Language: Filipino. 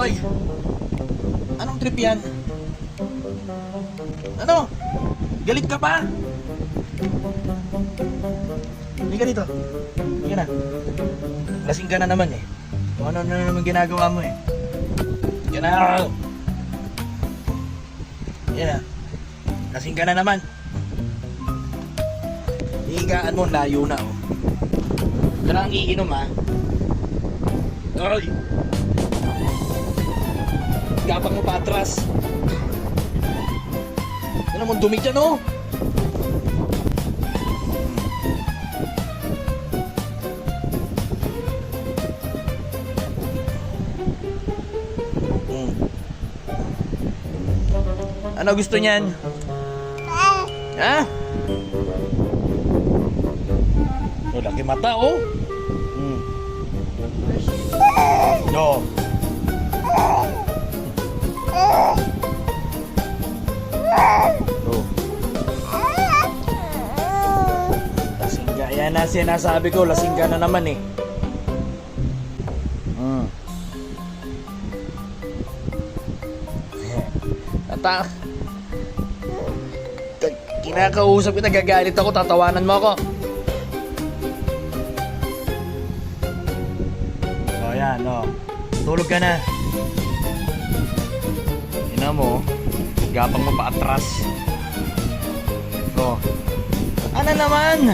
Oy! Anong trip yan? Ano? Galit ka pa? Hindi ka dito. Hindi ka na. Lasing ka na naman eh. Kung ano na naman ginagawa mo eh. Hindi ka na. Yan na. Lasing ka na naman. Higaan mo, layo na oh. Ito na ang iinom ha. Oy! Gapang mo pa atras. Ano naman dumi dyan oh. Ano gusto niyan? Ha? Oh, laki mata oh. No. Lasing ka. Yan na sinasabi ko, lasing ka na naman eh. Kinakausap kita, gagalit ako, tatawanan mo ako. O yan, o. Tulog ka na. Ina mo, gapang mo pa atras. O. Ano naman?